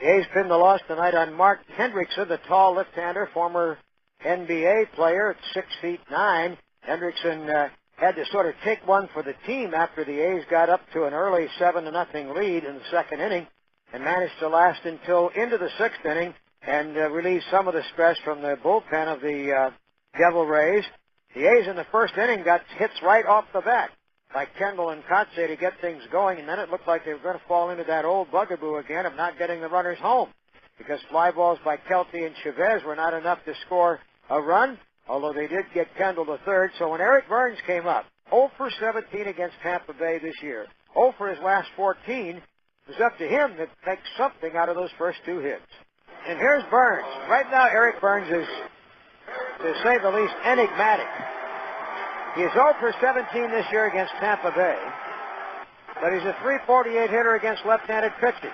The A's pinned the loss tonight on Mark Hendrickson, the tall left-hander, former NBA player at 6'9". Hendrickson had to sort of take one for the team after the A's got up to an early 7-0 lead in the second inning and managed to last until into the sixth inning and relieve some of the stress from the bullpen of the Devil Rays. The A's in the first inning got hits right off the bat by Kendall and Kotze to get things going, and then it looked like they were going to fall into that old bugaboo again of not getting the runners home because fly balls by Kelty and Chavez were not enough to score a run, although they did get Kendall to third. So when Eric Burns came up, 0 for 17 against Tampa Bay this year, 0 for his last 14, it was up to him to make something out of those first two hits. And here's Burns. Right now, Eric Burns is, to say the least, enigmatic. He is 0 for 17 this year against Tampa Bay, but he's a .348 hitter against left-handed pitching.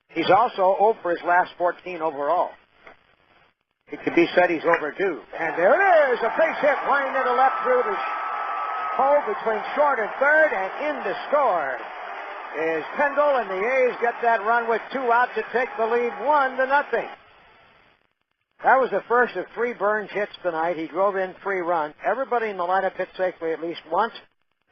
He's also 0 for his last 14 overall. It could be said he's overdue. And there it is, a base hit, line to the left through the hole between short and third, and in to score is Kendall, and the A's get that run with 2 out to take the lead 1-0. That was the first of 3 Burns hits tonight. He drove in 3 runs. Everybody in the lineup hit safely at least once.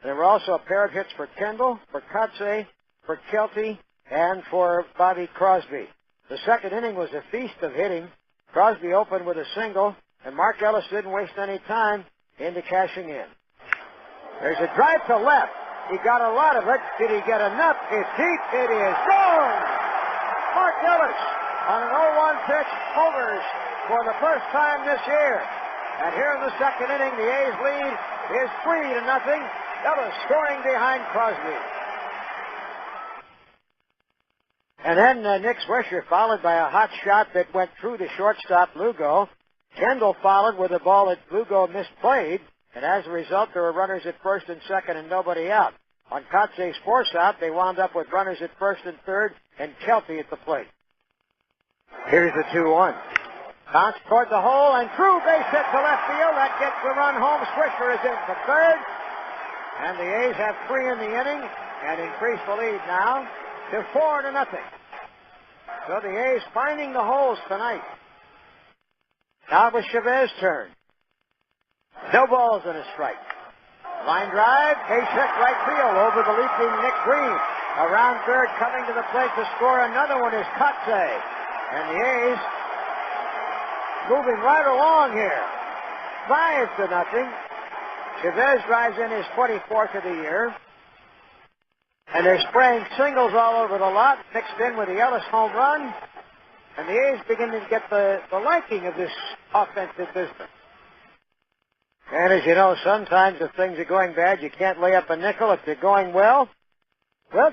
There were also a pair of hits for Kendall, for Kotze, for Kelty, and for Bobby Crosby. The second inning was a feast of hitting. Crosby opened with a single, and Mark Ellis didn't waste any time into cashing in. There's a drive to left. He got a lot of it. Did he get enough? It's deep. It is gone. Mark Ellis on an 0-1 pitch homers for the first time this year. And here in the second inning, the A's lead is 3-0. Ellis scoring behind Crosby. And then Nick Swisher followed by a hot shot that went through the shortstop Lugo. Kendall followed with a ball that Lugo misplayed, and as a result, there were runners at first and second and nobody out. On Kotze's force out, they wound up with runners at first and third and Kelty at the plate. Here's the 2-1. Bounce toward the hole and through, base hit to left field. That gets the run home. Swisher is in for third. And the A's have 3 in the inning and increase the lead now to 4-0. So the A's finding the holes tonight. Now it was Chavez's turn. No balls and a strike. Line drive, base hit right field over the leaping Nick Green. Around third, coming to the plate to score another one is Kotze. And the A's moving right along here. 5-0. Chavez drives in his 24th of the year. And they're spraying singles all over the lot, mixed in with the Ellis home run. And the A's begin to get the liking of this offensive business. And as you know, sometimes if things are going bad, you can't lay up a nickel. If they're going well,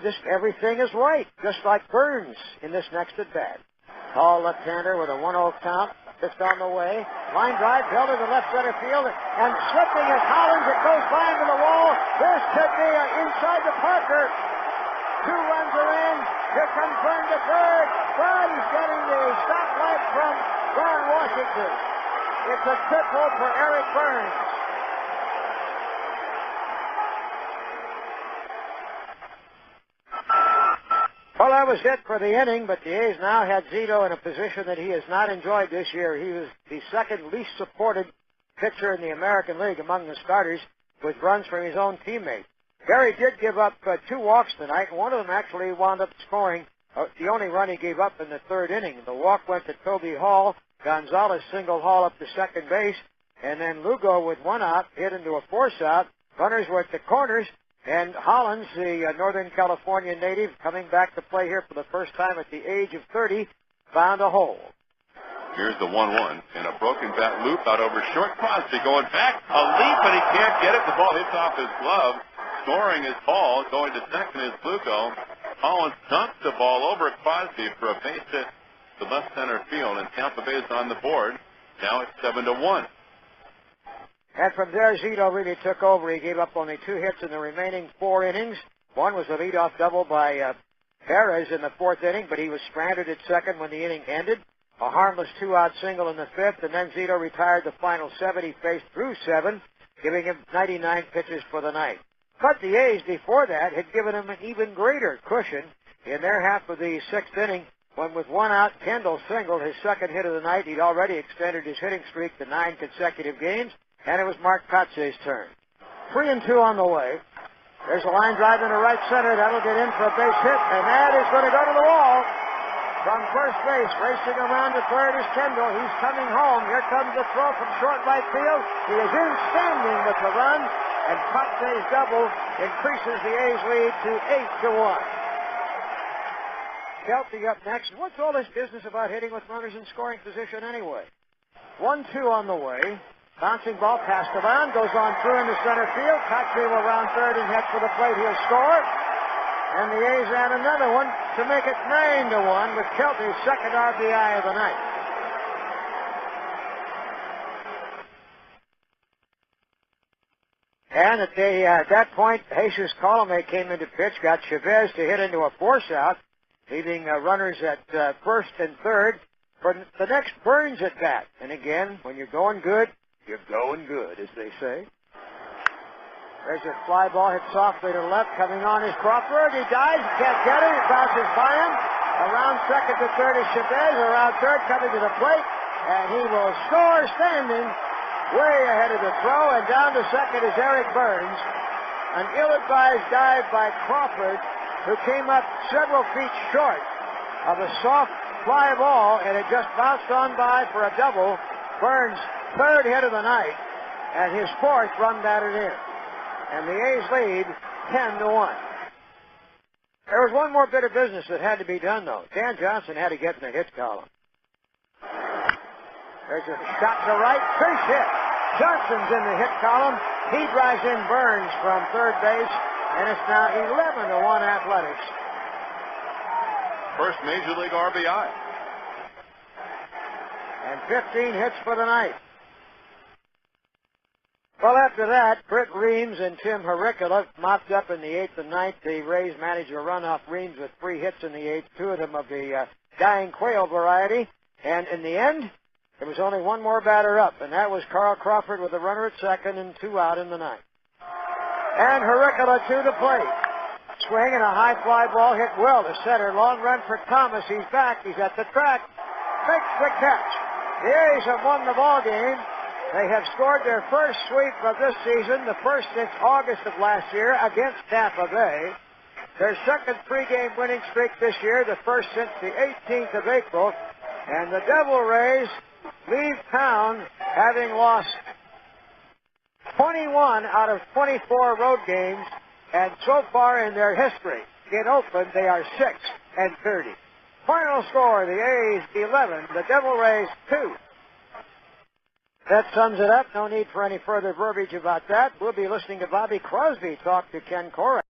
just everything is right, just like Burns in this next at-bat. Tall left-hander with a 1-0 count, just on the way. Line drive, held to the left center field, and slipping at Hollins, it goes by into the wall. This could be inside the Parker. 2 runs are in. Here comes Burns to third. But he's getting the stoplight from Ron Washington. It's a triple for Eric Burns. Well, that was it for the inning, but the A's now had Zito in a position that he has not enjoyed this year. He was the second least supported pitcher in the American League among the starters with runs from his own teammates. Gary did give up 2 walks tonight, and one of them actually wound up scoring the only run he gave up in the third inning. The walk went to Toby Hall. Gonzalez singled Hall up to second base, and then Lugo with 1 out hit into a force out. Runners were at the corners, and Hollins, the Northern California native, coming back to play here for the first time at the age of 30, found a hole. Here's the 1-1, and a broken bat loop out over short. Crosby going back, a leap, and he can't get it. The ball hits off his glove. Scoring is Hall. Going to second is Lugo. Hollins dunked the ball over Crosby for a base hit to left center field, and Tampa Bay is on the board. Now it's 7-1. And from there, Zito really took over. He gave up only 2 hits in the remaining 4 innings. One was a leadoff double by Perez in the 4th inning, but he was stranded at second when the inning ended. A harmless 2-out single in the 5th, and then Zito retired the final 7. He faced through 7, giving him 99 pitches for the night. But the A's before that had given him an even greater cushion in their half of the 6th inning when with one out, Kendall singled his second hit of the night. He'd already extended his hitting streak to 9 consecutive games, and it was Mark Kotze's turn. 3-2 on the way. There's a line drive into right center. That'll get in for a base hit, and that is going to go to the wall. From first base, racing around to third is Kendall. He's coming home. Here comes the throw from short right field. He is in standing with the run, and Kotze's double increases the A's lead to 8-1. Kelty up next. What's all this business about hitting with runners in scoring position anyway? 1-2 on the way. Bouncing ball past the mound, goes on through into center field. Kotze will round third and head for the plate. He'll score. And the A's add another one to make it 9-1 with Kelty's second RBI of the night. And at that point, Jesus Colome came into pitch, got Chavez to hit into a force out, leaving runners at first and third for the next Burns at bat. And again, when you're going good, you're going good, as they say. There's a fly ball hit softly to left. Coming on is Crawford. He dives. Can't get it. It bounces by him. Around second to third is Chavez. Around third coming to the plate. And he will score standing way ahead of the throw. And down to second is Eric Burns. An ill-advised dive by Crawford, who came up several feet short of a soft fly ball, and it just bounced on by for a double. Burns' third hit of the night, and his fourth run batted in. And the A's lead 10-1. There was one more bit of business that had to be done, though. Dan Johnson had to get in the hit column. There's a shot to right. Base hit. Johnson's in the hit column. He drives in Burns from third base, and it's now 11-1 Athletics. First Major League RBI. And 15 hits for the night. Well, after that, Britt Reams and Tim Hurricula mopped up in the 8th and 9th. The Rays managed to run off Reams with 3 hits in the 8th, 2 of them of the dying quail variety. And in the end, there was only one more batter up, and that was Carl Crawford with a runner at second and 2 out in the 9th. And Hurricula to the plate. Swing and a high fly ball hit well to center. Long run for Thomas. He's back. He's at the track. Makes the catch. The A's have won the ball game. They have scored their first sweep of this season, the first since August of last year against Tampa Bay. Their second three-game winning streak this year, the first since the 18th of April. And the Devil Rays leave town having lost 21 out of 24 road games, and so far in their history in Oakland, they are 6-30. Final score, the A's 11, the Devil Rays 2. That sums it up. No need for any further verbiage about that. We'll be listening to Bobby Crosby talk to Ken Korak.